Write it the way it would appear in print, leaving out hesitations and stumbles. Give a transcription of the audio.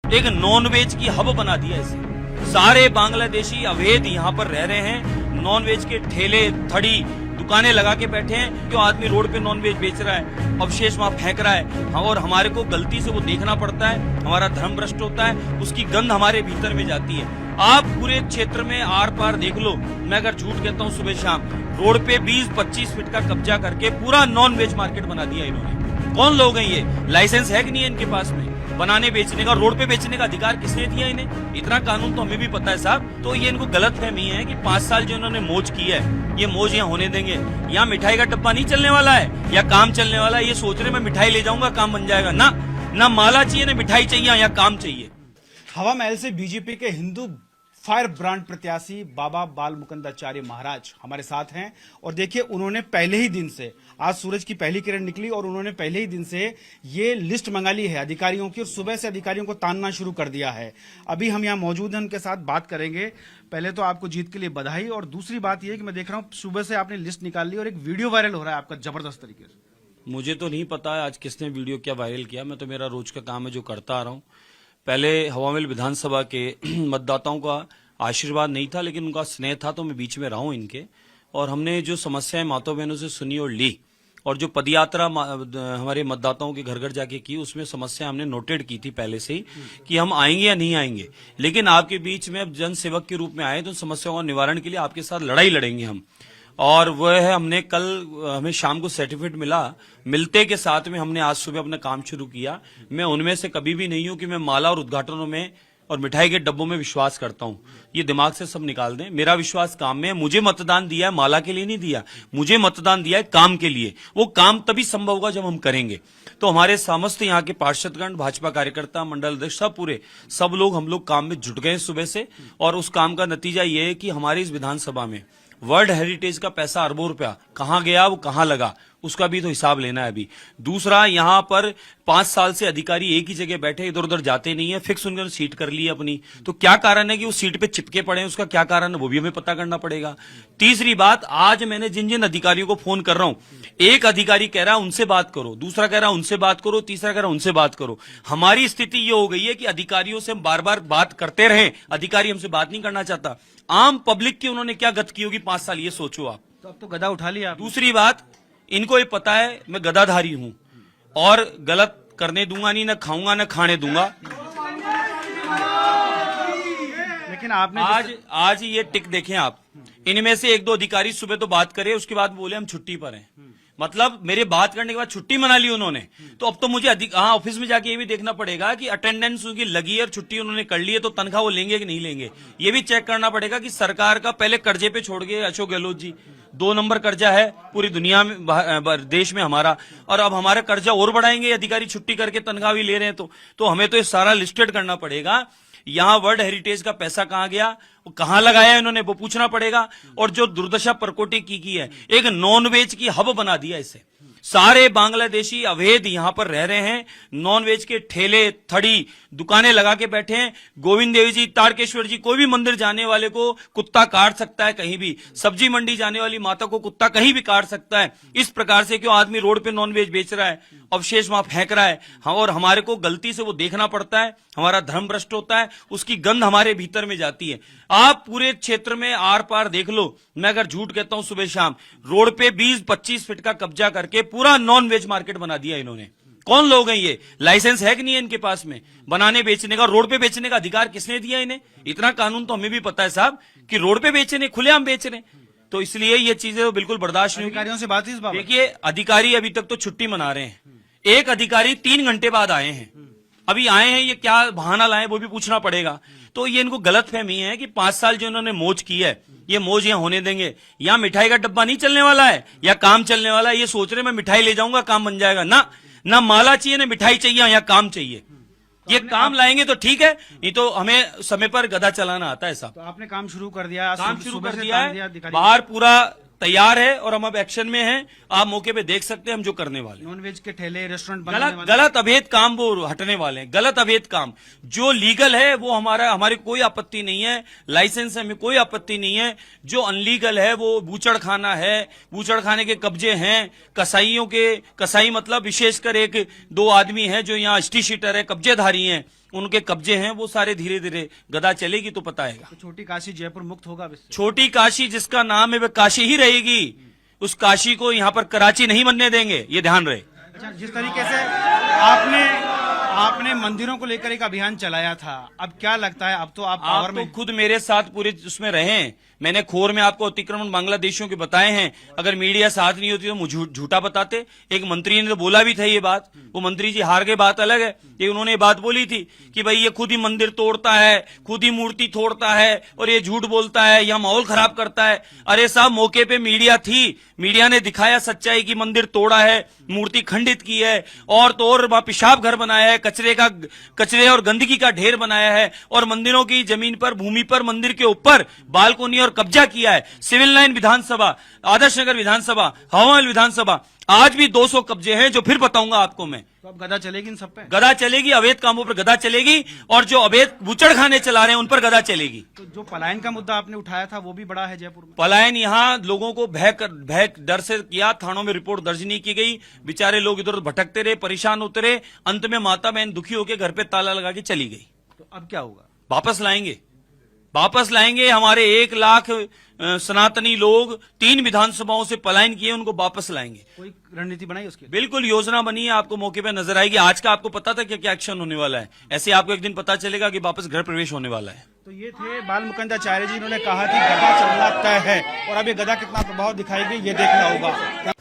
एक non veg की hub बना दिया इसे। सारे बांग्लादेशी अवैध यहाँ पर रह रहे हैं, नॉन वेज के ठेले थड़ी दुकानें लगा के बैठे हैं। क्यों आदमी रोड पे नॉन वेज बेच रहा है, अवशेष वहां फेंक रहा है, और हमारे को गलती से वो देखना पड़ता है, हमारा धर्म भ्रष्ट होता है, उसकी गंध हमारे भीतर में जाती है। आप पूरे क्षेत्र में आर पार देख लो, मैं अगर झूठ कहता हूँ सुबह शाम रोड पे 20-25 फीट का कब्जा करके पूरा नॉन वेज मार्केट बना दिया इन्होंने। कौन लोग हैं ये? लाइसेंस है कि नहीं है इनके पास में बनाने बेचने का, रोड पे बेचने का अधिकार किसने दिया इन्हें? इतना कानून तो हमें भी पता है साहब। तो ये इनको गलत फहमी है कि 5 साल जो इन्होंने मौज की है, ये मौज यहाँ होने देंगे? यहाँ मिठाई का डब्बा नहीं चलने वाला है या काम चलने वाला है। ये सोच रहे मैं मिठाई ले जाऊंगा काम बन जाएगा। ना माला चाहिए ना मिठाई चाहिए, या काम चाहिए। हवा महल से बीजेपी के हिंदू फायर ब्रांड प्रत्याशी बाबा बाल मुकुंदाचार्य महाराज हमारे साथ हैं। और देखिए, उन्होंने पहले ही दिन से, आज सूरज की पहली किरण निकली और उन्होंने पहले ही दिन से ये लिस्ट मंगा ली है अधिकारियों की, और सुबह से अधिकारियों को तानना शुरू कर दिया है। अभी हम यहाँ मौजूद हैं, उनके साथ बात करेंगे। पहले तो आपको जीत के लिए बधाई, और दूसरी बात यह कि मैं देख रहा हूँ सुबह से आपने लिस्ट निकाल ली और एक वीडियो वायरल हो रहा है आपका जबरदस्त तरीके से। मुझे तो नहीं पता है आज किसने वीडियो क्या वायरल किया, मैं तो मेरा रोज का काम है जो करता आ रहा हूँ। पहले हवा महल विधानसभा के मतदाताओं का आशीर्वाद नहीं था, लेकिन उनका स्नेह था, तो मैं बीच में रहा हूं इनके। और हमने जो समस्याएं माता बहनों से सुनी और ली, और जो पदयात्रा हमारे मतदाताओं के घर घर जाके की, उसमें समस्या हमने नोटेड की थी पहले से ही कि हम आएंगे या नहीं आएंगे। लेकिन आपके बीच में अब जन सेवक के रूप में आए तो समस्याओं का निवारण के लिए आपके साथ लड़ाई लड़ेंगे हम। और वह है, हमने कल, हमें शाम को सर्टिफिकेट मिला, मिलते के साथ में हमने आज सुबह अपना काम शुरू किया। मैं उनमें से कभी भी नहीं हूं कि मैं माला और उद्घाटनों में और मिठाई के डब्बों में विश्वास करता हूं। ये दिमाग से सब निकाल दें। मेरा विश्वास काम में है। मुझे मतदान दिया है माला के लिए नहीं दिया, मुझे मतदान दिया है काम के लिए। वो काम तभी संभव होगा जब हम करेंगे। तो हमारे समस्त यहाँ के पार्षदगण, भाजपा कार्यकर्ता, मंडल अध्यक्ष, सब लोग हम लोग काम में जुट गए सुबह से। और उस काम का नतीजा ये है कि हमारी इस विधानसभा में वर्ल्ड हेरिटेज का पैसा अरबों रुपया कहां गया, वो कहां लगा, उसका भी तो हिसाब लेना है अभी। दूसरा, यहां पर 5 साल से अधिकारी एक ही जगह बैठे, इधर उधर जाते नहीं है, फिक्स उन्होंने सीट कर ली है अपनी। तो क्या कारण है कि वो सीट पे चिपके पड़े हैं, उसका क्या कारण है वो भी हमें पता करना पड़ेगा। तीसरी बात, आज मैंने जिन जिन अधिकारियों को फोन कर रहा हूं, एक अधिकारी कह रहा है उनसे बात करो, दूसरा कह रहा है उनसे बात करो, तीसरा कह रहा है उनसे बात करो। हमारी स्थिति ये हो गई है कि अधिकारियों से हम बार बार बात करते रहे, अधिकारी हमसे बात नहीं करना चाहता। आम पब्लिक की उन्होंने क्या गत की होगी 5 साल, ये सोचो आप। तो अब तो गदा उठा लिया। दूसरी दूसरी बात, इनको ये पता है मैं गदाधारी हूं और गलत करने दूंगा नहीं, ना खाऊंगा ना खाने दूंगा। लेकिन आपने आज ये टिक देखें आप, इनमें से 1-2 अधिकारी सुबह तो बात करे, उसके बाद बोले हम छुट्टी पर हैं। मतलब मेरे बात करने के बाद छुट्टी मना ली उन्होंने। तो अब तो मुझे ऑफिस में जाके ये भी देखना पड़ेगा कि अटेंडेंस उनकी लगी है और छुट्टी उन्होंने कर ली है, तो तनख्वाह वो लेंगे कि नहीं लेंगे। ये भी चेक करना पड़ेगा कि सरकार का पहले कर्जे पे छोड़ गए अशोक गहलोत जी, 2 नंबर कर्जा है पूरी दुनिया में, देश में हमारा, और अब हमारा कर्जा और बढ़ाएंगे अधिकारी छुट्टी करके तनख्वाह भी ले रहे हैं। तो हमें तो ये सारा लिस्टेड करना पड़ेगा। यहाँ वर्ल्ड हेरिटेज का पैसा कहाँ गया, वो कहाँ लगाया इन्होंने, वो पूछना पड़ेगा। और जो दुर्दशा परकोटी की है, एक नॉन वेज की हब बना दिया इसे। सारे बांग्लादेशी अवैध यहाँ पर रह रहे हैं, नॉन वेज के ठेले थड़ी दुकानें लगा के बैठे हैं। गोविंद देवी जी, तारकेश्वर जी, कोई भी मंदिर जाने वाले को कुत्ता काट सकता है कहीं भी, सब्जी मंडी जाने वाली माता को कुत्ता कहीं भी काट सकता है। इस प्रकार से क्यों आदमी रोड पे नॉन वेज बेच रहा है, अवशेष वहां फेंक रहा है, और हमारे को गलती से वो देखना पड़ता है, हमारा धर्म भ्रष्ट होता है, उसकी गंध हमारे भीतर में जाती है। आप पूरे क्षेत्र में आर पार देख लो, मैं अगर झूठ कहता हूं सुबह शाम रोड पे 20-25 फीट का कब्जा करके पूरा नॉन वेज मार्केट बना दिया इन्होंने। कौन लोग हैं ये? लाइसेंस है कि नहीं है इनके पास में बनाने बेचने का, रोड पे बेचने का अधिकार किसने दिया इन्हें? इतना कानून तो हमें भी पता है साहब कि रोड पे बेच रहे, खुलेआम बेच रहे। तो इसलिए ये चीजें तो बिल्कुल बर्दाश्त नहीं। अधिकारियों से बात इस बात, देखिए, अधिकारी अभी तक तो छुट्टी मना रहे हैं। एक अधिकारी 3 घंटे बाद आए हैं, अभी आए हैं, ये क्या बहाना लाए वो भी पूछना पड़ेगा। तो ये इनको गलत फहमी है कि 5 साल जो इन्होंने मौज की है, ये मौज यहाँ होने देंगे? यहाँ मिठाई का डब्बा नहीं चलने वाला है या काम चलने वाला है। ये सोच रहे मैं मिठाई ले जाऊंगा काम बन जाएगा। ना माला चाहिए ना मिठाई चाहिए, या काम चाहिए। ये काम लाएंगे तो ठीक है, नहीं तो हमें समय पर गधा चलाना आता है साहब। तो आपने काम शुरू कर दिया, काम शुरू कर दिया है, बाहर पूरा तैयार है और हम अब एक्शन में हैं। आप मौके पे देख सकते हैं हम जो करने वाले। नॉन वेज के ठेले, रेस्टोरेंट गलत अवैध काम वो हटने वाले हैं। गलत अवैध काम जो लीगल है वो हमारी कोई आपत्ति नहीं है, लाइसेंस है, हमें कोई आपत्ति नहीं है। जो अनलीगल है वो बूचड़ खाना है, बूचड़ खाने के कब्जे हैं, कसाईयों के, कसाई मतलब विशेषकर 1-2 आदमी हैं जो यहाँ स्टी शीटर है, कब्जेधारी हैं, उनके कब्जे हैं वो सारे धीरे धीरे, गदा चलेगी तो पता आएगा। तो छोटी काशी जयपुर मुक्त होगा अब इससे? छोटी काशी जिसका नाम है वह काशी ही रहेगी, उस काशी को यहाँ पर कराची नहीं बनने देंगे, ये ध्यान रहे। अच्छा, जिस तरीके से आपने मंदिरों को लेकर एक अभियान चलाया था, अब क्या लगता है, अब तो आप पावर आप में तो खुद मेरे साथ पूरे उसमें रहे हैं। मैंने खोर में आपको अतिक्रमण बांग्लादेशियों के बताए हैं। अगर मीडिया साथ नहीं होती तो मुझे झूठा बताते। एक मंत्री ने तो बोला भी था ये बात, वो मंत्री जी हार गए, बात अलग है। ये उन्होंने ये बात बोली थी कि भाई ये खुद ही मंदिर तोड़ता है, खुद ही मूर्ति तोड़ता है और ये झूठ बोलता है, यह माहौल खराब करता है। अरे साहब, मौके पे मीडिया थी, मीडिया ने दिखाया सच्चाई की, मंदिर तोड़ा है, मूर्ति खंडित की है, और तो और वहां पेशाब घर बनाया है, कचरे और गंदगी का ढेर बनाया है, और मंदिरों की जमीन पर, भूमि पर, मंदिर के ऊपर बालकोनी और कब्जा किया है। सिविल लाइन विधानसभा, आदर्श नगर विधानसभा, हवामहल विधानसभा, आज भी 200 कब्जे हैं जो फिर बताऊंगा आपको मैं। तो अब गदा चलेगी इन सब पे? गदा चलेगी, अवैध कामों पर गदा चलेगी, और जो अवैध बूचड़खाने चला रहे हैं उन पर गदा चलेगी। तो जो पलायन का मुद्दा आपने उठाया था वो भी बड़ा है जयपुर में? पलायन यहाँ लोगों को भय डर से किया, थानों में रिपोर्ट दर्ज नहीं की गई, बेचारे लोग इधर उधर भटकते रहे, परेशान होते रहे, अंत में माता बहन दुखी होकर घर पे ताला लगा के चली गई। तो अब क्या होगा? वापस लाएंगे हमारे 1 लाख सनातनी लोग 3 विधानसभाओं से पलायन किए, उनको वापस लाएंगे। कोई रणनीति बनाई उसकी? बिल्कुल योजना बनी है, आपको मौके पे नजर आएगी। आज का आपको पता था कि क्या एक्शन होने वाला है, ऐसे आपको एक दिन पता चलेगा कि वापस घर प्रवेश होने वाला है। तो ये थे बाल मुकुंदाचार्य जी, इन्होंने कहा कि गदा चलना तय है, और अब ये गदा कितना प्रभाव दिखाएगी ये देखना होगा।